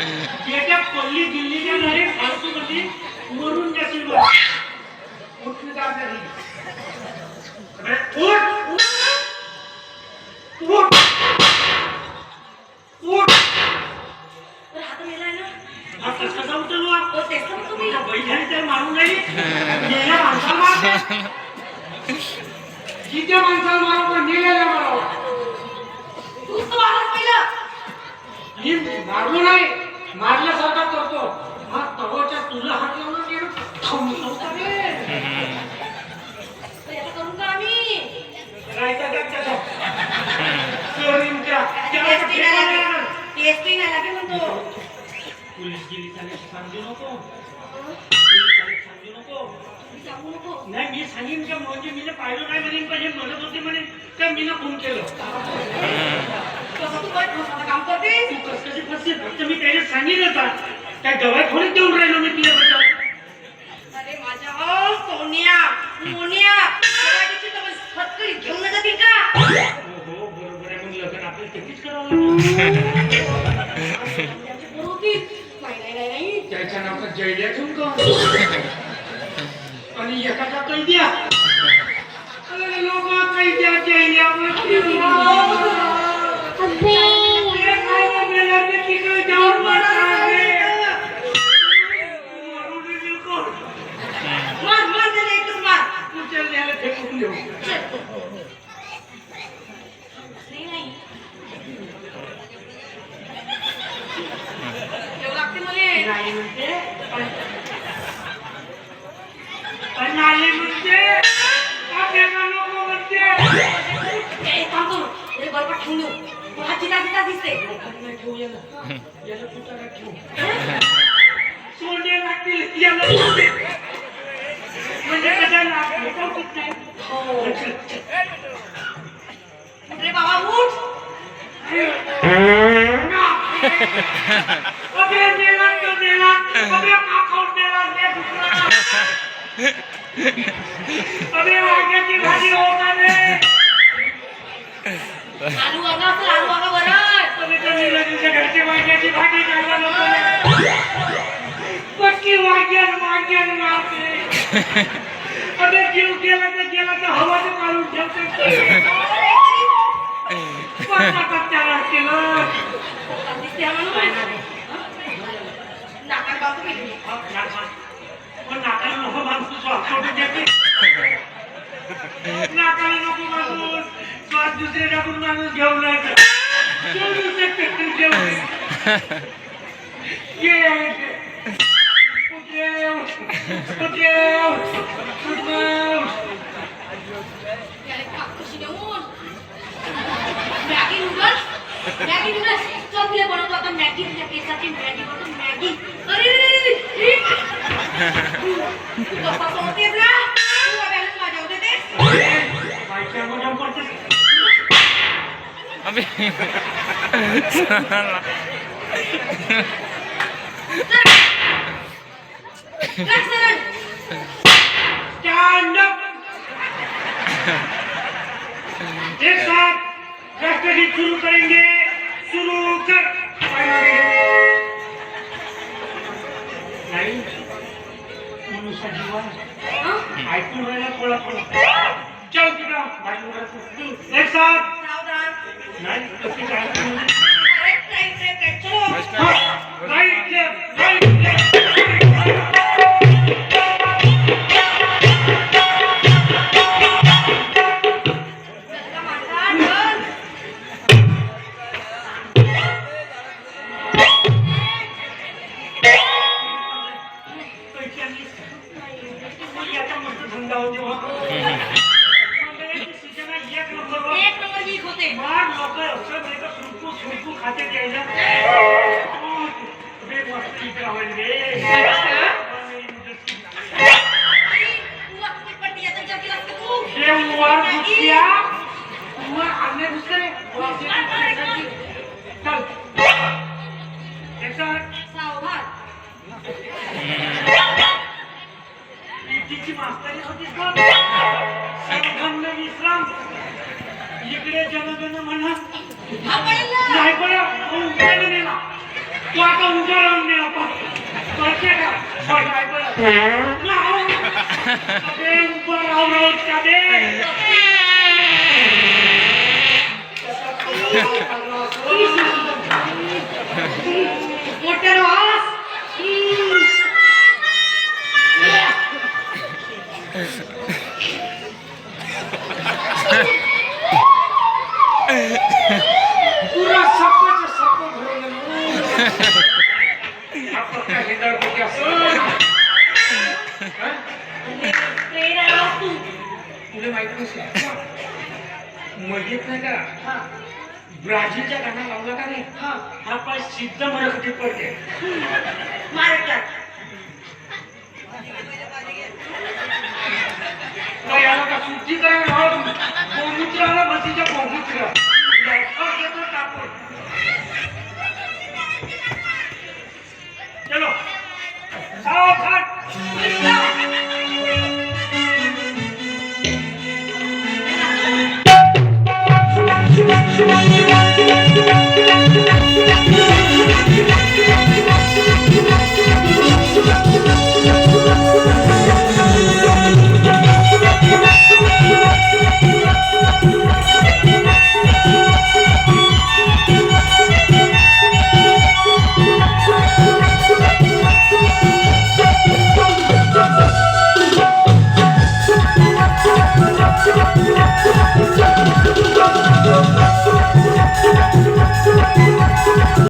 बेटा पल्ली दिल्लीच्या नाही फालतू मध्ये मरून जाशील बघ. उठली का आपल्या घरी? उठ उठ उठ. हात मेलाय ना. आता कसा उठलो? ओ तेच तर तुम्ही बैठाने तर मारून नाही गेल्या माणसाला मार. किती माणसाला मारू पण गेलेल्या मारावं. तूच तर मारलं पहिलं. मी मारलो नाही, मारल्यासारखा करतो. हा तवाच्या तुला हात लावून गेलो थांबलो रे. आता करून का आम्ही काय त्याच्या चोरींच्या टेस्टिंग नाही लागे म्हणतो. पोलीस गेली त्याला सांगू नको. पोलीस सांगू नको. सांगू नको. नाही मी सांगेन का म्हणजे मी पाहिलं नाही म्हणेन पण हे म्हणत होते म्हणे का मी ना फोन केलं. कसं तू काय फसायचं काम करते? तू कसं कशी फसली फक्त मी त्याला सांगितलं होता. त्या गवाय थोडी देऊन राहिलो मी तुझ्याबद्दल. अरे माझ्या सोनिया मोनिया गाडीची तर फटकडी घेऊन जातील का? हो हो बरोबर आहे. मग लग्न आपल्याला तेच करावं लागेल. त्यांची पोरं होती. नाही त्याच्या नावाचा जयड्या ठेवून का आणि एखादा कैद्या लोक कैद्या जयड्या फेकून देऊ. लागते मला नाही म्हणते पण नाही म्हणते आपल्याला नको म्हणते. बरोबर ठेवून मला चिता दिसते. ठेवू याला याला कुठं ठेवू सोडे लागतील याला म्हणजे कसा भेटवत नाही. अरे बाबा उठ. अबे मेला तो मेला अबे काकाऊ मेला ले दुसरा. अबे वांग्याची भाजी होता रे. आलू वागा बरं. अबे कमीला तुझ्या घरची वांग्याची भाजी खायला नको. पक्की वांग्यान मारते. अबे जीव गेला तर हवाने काढून ठेवते. कच्चा राहते ना. नाकात बांधतो मी. पण नाकाला नको बांधतो श्वास देते. नाकाला नको बांधून श्वास दुसरे टाकून माणूस घेऊन जायचं. मॅगी नूडल्स चॉकलेट बनवतो आता. मॅगी तुझ्या केसाची मॅगी बनवतो. मॅगी अरे तू कसा सोडतेस ना. तू बॅलन्स माझ्यावर देतेस. बाईच्या मजा पडते. अबे स्टैंड अप. एक साथ राष्ट्रगीत शुरू करेंगे. शुरू कर. नाही मनुष्य जीवन ऐकून राहिला थोडा चल तिकडं. एक साथ नाही कशी काय राईट लेफ्ट राईट लेफ्ट. इकडे जनगण म्हणा नाही पण तू आता उभं राहून दे आपण कळते का काय बरं अरे उभं राहून का दे मोठ्या राहास पुरा सप्पच सप्प भरवलं आपण काय हिंदर पैकी असं प्रेरणा राहास तू तुला माहिती नसेल मजेत नाही का ब्राझीलच्या गाणं लावला का नाही हा पाय सिद्ध मराठी पडते महाराष्ट्रात याला का सुट्टी करायला गोमूत्राला बसीच्या गोमूत्र टाकून चलो सावधान कृष्णा